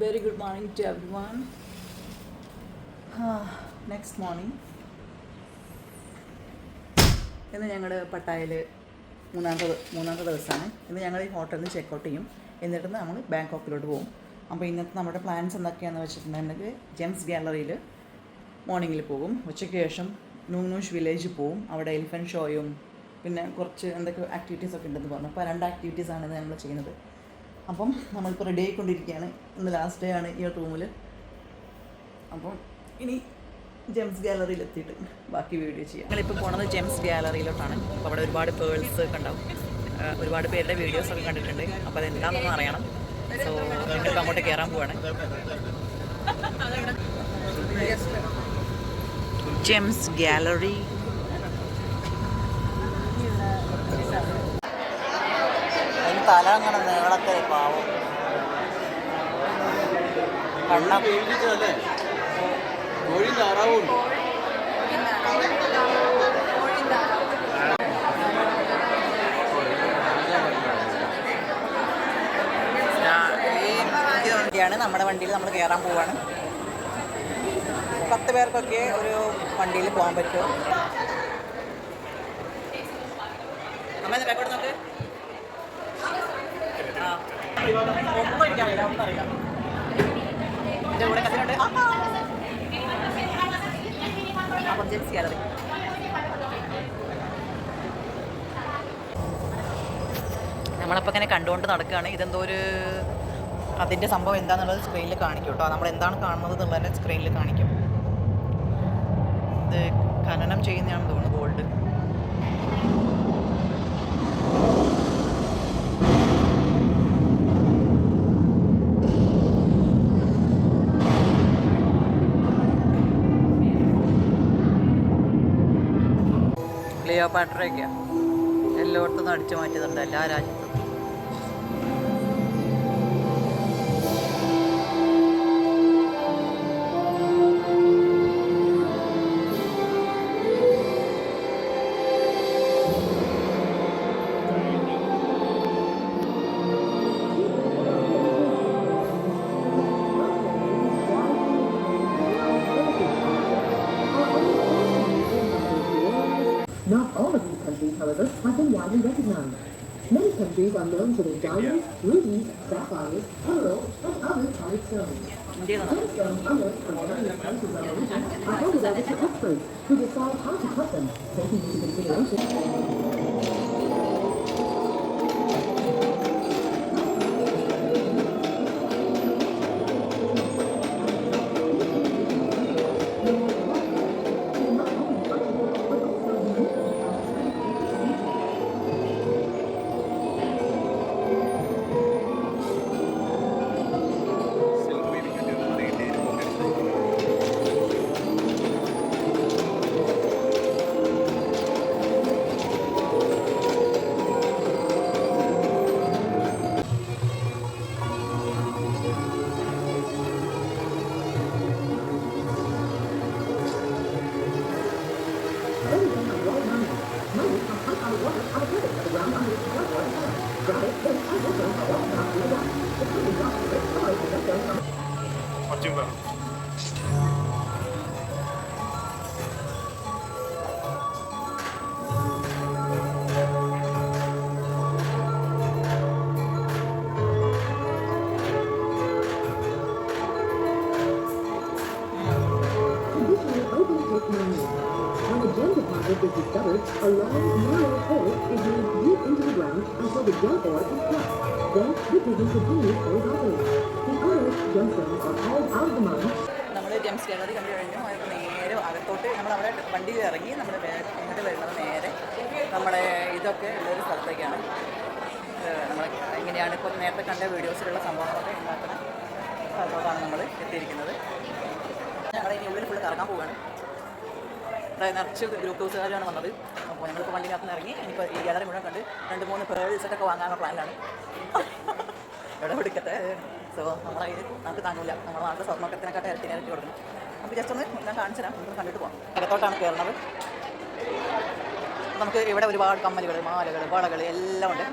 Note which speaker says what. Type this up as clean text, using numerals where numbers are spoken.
Speaker 1: very good morning to everyone. Next morning. ഇന്ന് ഞങ്ങൾ പട്ടായയിൽ മൂന്നാമത്തെ ദിവസമാണ്. ഇന്ന് ഞങ്ങൾ ഈ ഹോട്ടലിൽ നിന്ന് ചെക്കൗട്ട് ചെയ്യും. എന്നിട്ട് നമ്മൾ ബാങ്കോക്കിലോട്ട് പോകും. അപ്പോൾ ഇന്നത്തെ നമ്മുടെ പ്ലാൻസ് എന്തൊക്കെയാണെന്ന് വെച്ചിട്ടുണ്ടെങ്കിൽ ജെംസ് ഗാലറിയിൽ മോർണിംഗിൽ പോകും. ഉച്ചയ്ക്ക് ശേഷം നൂനൂഷ് വില്ലേജിൽ പോകും. അവിടെ എലിഫൻറ്റ് ഷോയും പിന്നെ കുറച്ച് എന്തൊക്കെ ആക്ടിവിറ്റീസൊക്കെ ഉണ്ടെന്ന് പറഞ്ഞു. അപ്പോൾ 2 ആക്ടിവിറ്റീസാണ് ഇന്ന് നമ്മൾ ചെയ്യുന്നത്. അപ്പം നമ്മളിപ്പോൾ റെഡി ആയിക്കൊണ്ടിരിക്കുകയാണ്. ഇന്ന് ലാസ്റ്റ് ഡേ ആണ് ഈ റൂമിൽ. അപ്പം ഇനി ജെംസ് ഗാലറിയിൽ എത്തിയിട്ട് ബാക്കി വീഡിയോ ചെയ്യാം. ഞങ്ങളിപ്പോൾ പോണത് ജെംസ് ഗാലറിയിലോട്ടാണ്. അപ്പോൾ അവിടെ ഒരുപാട് പേൾസ് ഒക്കെ ഉണ്ടാവും. ഒരുപാട് പേരുടെ വീഡിയോസൊക്കെ കണ്ടിട്ടുണ്ട്. അപ്പോൾ അതെന്താണെന്നൊന്നും അറിയണം. സോ ഞങ്ങളിപ്പോൾ അങ്ങോട്ട് കയറാൻ പോവാണ്. Gems gallery. തല അങ്ങനെ നീളത്തെ പാവം കണ്ണം നമ്മുടെ വണ്ടിയിൽ നമ്മൾ കയറാൻ പോവാണ്. 10 പേർക്കൊക്കെ ഒരു വണ്ടിയിൽ പോകാൻ പറ്റുമോ? അമ്മ ബാക്കോട്ട് നോക്ക്. ഒന്നും എനിക്കറിയില്ല, ഒന്നും അറിയാം. എൻ്റെ കൂടെ കസിനുണ്ട്. അപ്പം ജെംസ് ഗാലറി നമ്മളപ്പോൾ ഇങ്ങനെ കണ്ടുകൊണ്ട് നടക്കുകയാണ്. ഇതെന്തോ ഒരു അതിൻ്റെ സംഭവം എന്താണെന്നുള്ളത് സ്ക്രീനിൽ കാണിക്കും കേട്ടോ. നമ്മൾ എന്താണ് കാണുന്നത് എന്നുള്ളത് സ്ക്രീനിൽ കാണിക്കും. ഇത് ഖനനം ചെയ്യുന്നതാണെന്ന് തോന്നുന്നു, ഗോൾഡ്. ക്ലിയോപാട്രയൊക്കെയാണ് എല്ലായിടത്തുനിന്നും അടിച്ചു മാറ്റിയതുണ്ട്, എല്ലാ രാജ്യത്തും.
Speaker 2: Not all of these countries, however, have been widely recognized. Many countries are known for their diamonds, rubies, sapphires, emeralds, and other colored stones. Gemstones unearthed from various places on the region are handed over to experts who decide how to cut them, taking into consideration. When a gem deposit is discovered, a long, narrow hole is made deep into the ground until the gem ore is cut. Then the digging continues horizontally. The unearthed gemstones are hauled out of the mine.
Speaker 1: നമ്മൾ Gems gallery കണ്ടു കഴിഞ്ഞു. അതിപ്പോൾ നേരെ അകത്തോട്ട് നമ്മളവിടെ വണ്ടിയിൽ ഇറങ്ങി നമ്മൾ വേഗം ഇങ്ങോട്ട് വരുന്നത് നേരെ നമ്മുടെ ഇതൊക്കെ ഉള്ളൊരു സ്ഥലത്തേക്കാണ്. നമ്മൾ എങ്ങനെയാണ് ഇപ്പോൾ നേരത്തെ കണ്ട വീഡിയോസിലുള്ള സംഭവങ്ങളൊക്കെ ഉണ്ടാക്കുന്ന സ്ഥലത്തോട്ടാണ് നമ്മൾ എത്തിയിരിക്കുന്നത്. ഞങ്ങൾ ഇനി ഉള്ളിൽ ഫുള്ള് കറങ്ങാൻ പോവുകയാണ്. അതായത് നിറച്ച് ഗ്രൂപ്പ് ഹൗസുകാരാണ് വന്നത്. അപ്പോൾ ഞങ്ങളിപ്പോൾ വണ്ടിക്കകത്ത് നിന്ന് ഇറങ്ങി ഇനിയിപ്പോൾ ഈ ഗാലറി മുഴുവൻ കണ്ട് 2-3 പേഴ്സൊക്കെ വാങ്ങാനുള്ള പ്ലാനിലാണ്. ഇവിടെ പിടിക്കട്ടെ. സോ നമ്മളതിൽ നമുക്ക് താങ്ങില്ല. നമ്മുടെ നാട്ടിൽ സ്വർണ്ണക്കത്തിനെക്കാട്ട് ഇരട്ടി കൊടുക്കണം. അപ്പോൾ ജസ്റ്റ് ഒന്ന് ഞാൻ കാണിച്ചു തരാം, നമുക്ക് കണ്ടിട്ട് പോകാം. അകത്തോട്ടാണ് കയറുന്നത്. നമുക്ക് ഇവിടെ ഒരുപാട് കമ്മലുകൾ, മാലകൾ, വളകൾ എല്ലാം ഉണ്ട്.